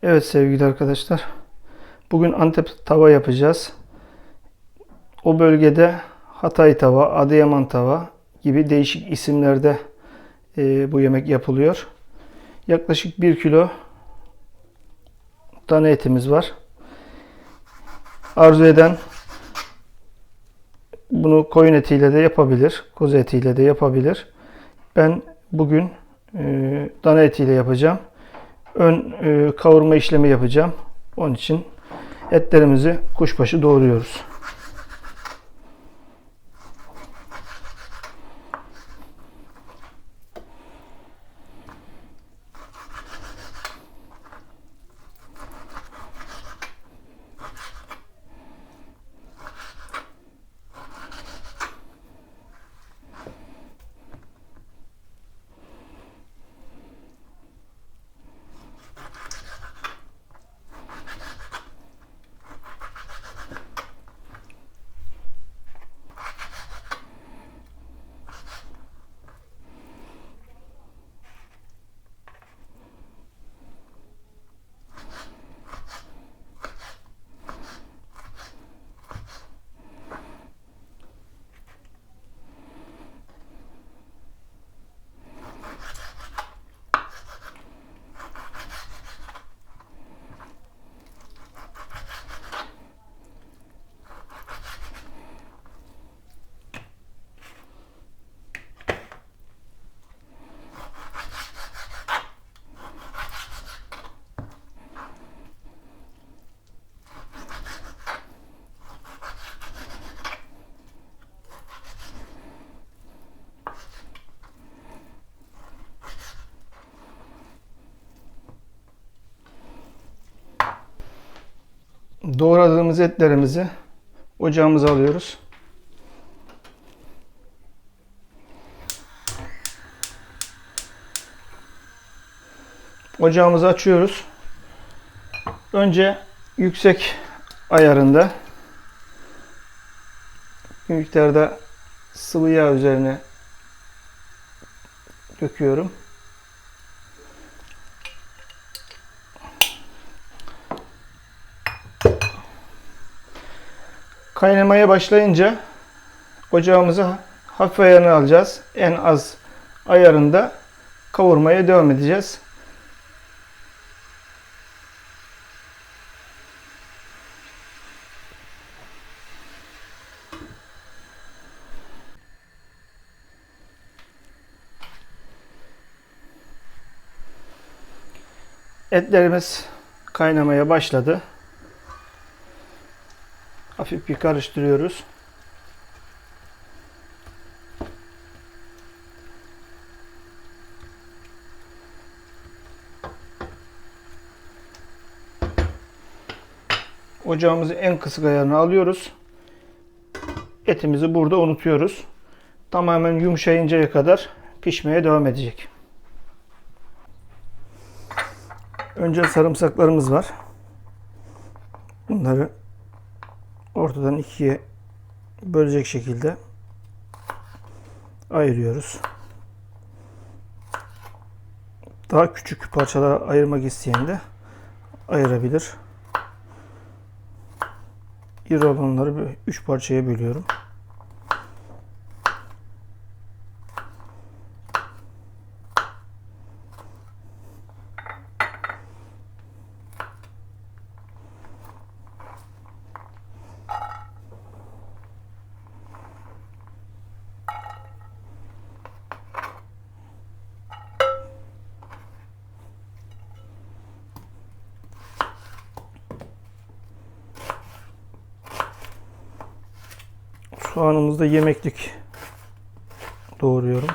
Evet sevgili arkadaşlar. Bugün Antep tava yapacağız. O bölgede Hatay tava, Adıyaman tava gibi değişik isimlerde bu yemek yapılıyor. Yaklaşık 1 kilo dana etimiz var. Arzu eden bunu koyun etiyle de yapabilir, kuzu etiyle de yapabilir. Ben bugün dana etiyle yapacağım. Ön kavurma işlemi yapacağım. Onun için etlerimizi kuşbaşı doğruyoruz. Doğradığımız etlerimizi ocağımıza alıyoruz. Ocağımızı açıyoruz. Önce yüksek ayarında bir miktarda sıvı yağ üzerine döküyorum. Kaynamaya başlayınca ocağımızı hafif ayarına alacağız. En az ayarında kavurmaya devam edeceğiz. Etlerimiz kaynamaya başladı. Hafif bir karıştırıyoruz. Ocağımızı en kısık ayarına alıyoruz. Etimizi burada unutuyoruz. Tamamen yumuşayıncaya kadar pişmeye devam edecek. Önce sarımsaklarımız var. Bunları ortadan ikiye bölecek şekilde ayırıyoruz. Daha küçük parçalara ayırmak isteyen de ayırabilir. İri olanları 3 parçaya bölüyorum. Soğanımızı da yemeklik doğruyorum.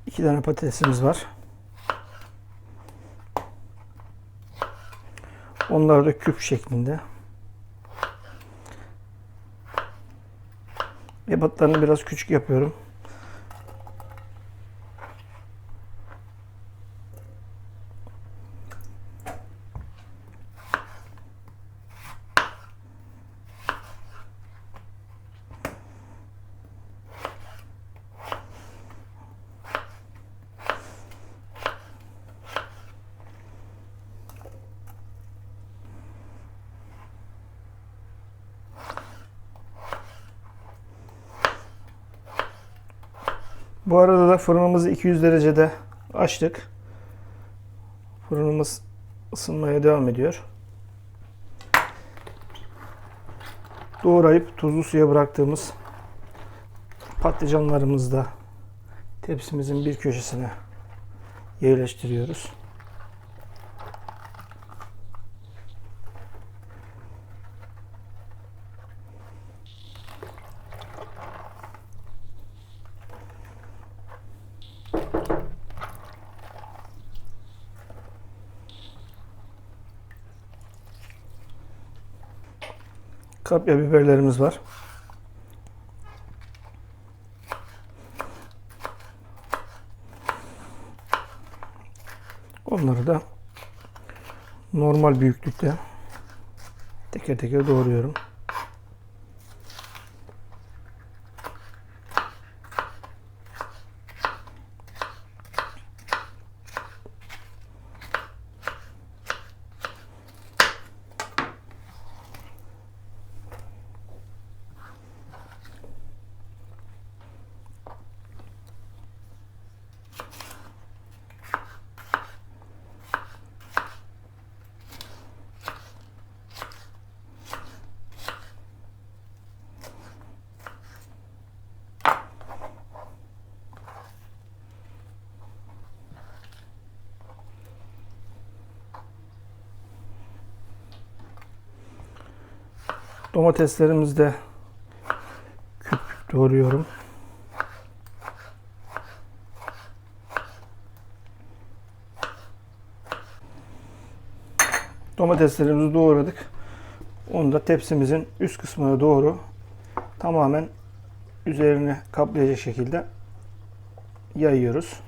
İki tane patatesimiz var. Onları da küp şeklinde Ebatlarını biraz küçük yapıyorum. Bu arada da fırınımızı 200 derecede açtık. Fırınımız ısınmaya devam ediyor. Doğrayıp tuzlu suya bıraktığımız patlıcanlarımızı da tepsimizin bir köşesine yerleştiriyoruz. Kapya biberlerimiz var. Onları da normal büyüklükte teker teker doğruyorum. Domateslerimizi de küp küp doğruyorum. Domateslerimizi doğradık. Onu da tepsimizin üst kısmına doğru tamamen üzerine kaplayacak şekilde yayıyoruz.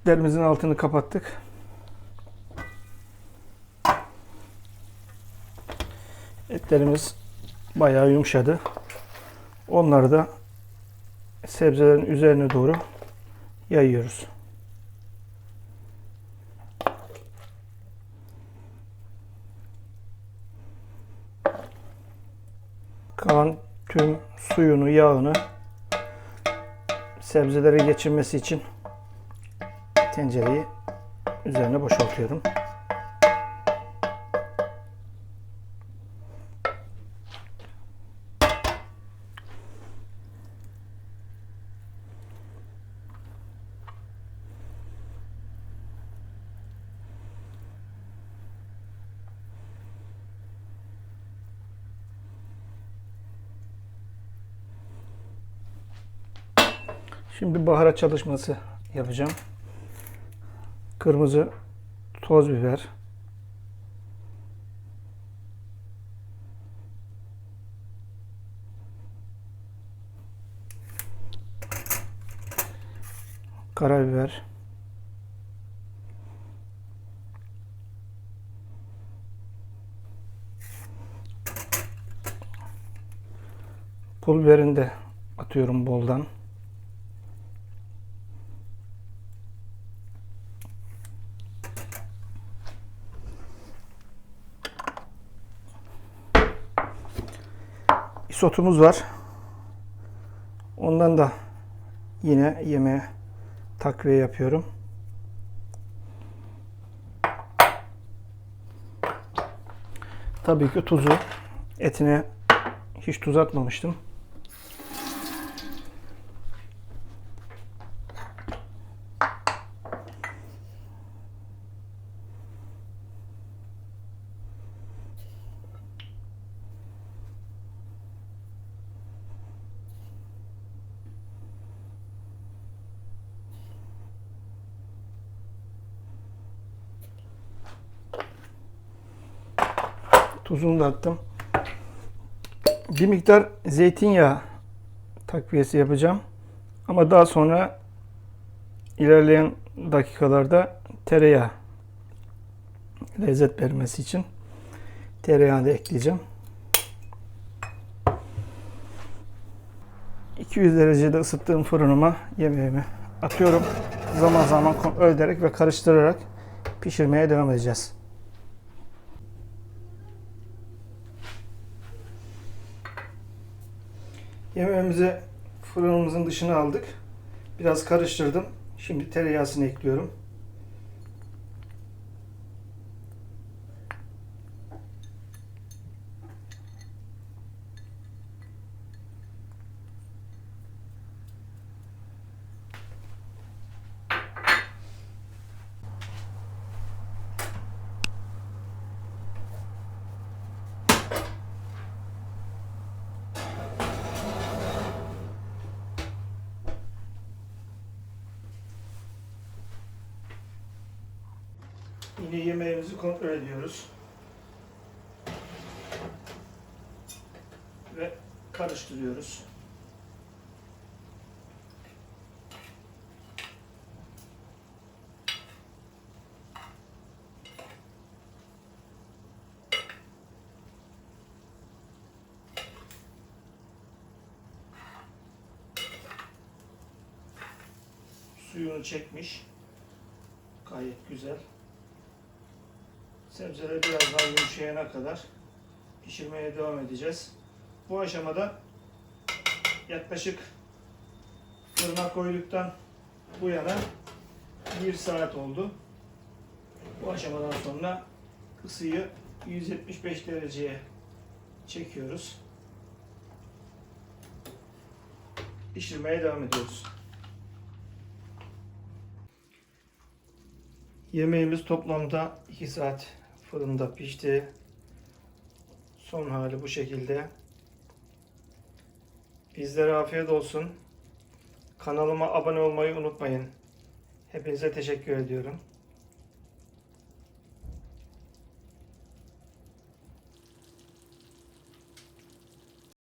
Etlerimizin altını kapattık. Etlerimiz bayağı yumuşadı. Onları da sebzelerin üzerine doğru yayıyoruz. Kalan tüm suyunu, yağını sebzelere geçirmesi için tencereyi üzerine boşaltıyorum. Şimdi baharat çalışması yapacağım. Kırmızı toz biber, karabiber, pul biberini de atıyorum boldan. Isotumuz var. Ondan da yine yemeğe takviye yapıyorum. Tabii ki tuzu. Etine hiç tuz atmamıştım. Tuzunu da attım. Bir miktar zeytinyağı takviyesi yapacağım. Ama daha sonra ilerleyen dakikalarda tereyağı, lezzet vermesi için tereyağı da ekleyeceğim. 200 derecede ısıttığım fırınıma yemeğimi atıyorum. Zaman zaman kontrol ederek ve karıştırarak pişirmeye devam edeceğiz. Yemeğimizi fırınımızın dışına aldık. Biraz karıştırdım. Şimdi tereyağını ekliyorum. Yine yemeğimizi kontrol ediyoruz. Ve karıştırıyoruz. Suyunu çekmiş. Gayet güzel. Sebzeler biraz daha yumuşayana kadar pişirmeye devam edeceğiz. Bu aşamada yaklaşık fırına koyduktan bu yana 1 saat oldu. Bu aşamadan sonra ısıyı 175 dereceye çekiyoruz. Pişirmeye devam ediyoruz. Yemeğimiz toplamda 2 saat fırında pişti. Son hali bu şekilde. Bizlere afiyet olsun. Kanalıma abone olmayı unutmayın. Hepinize teşekkür ediyorum.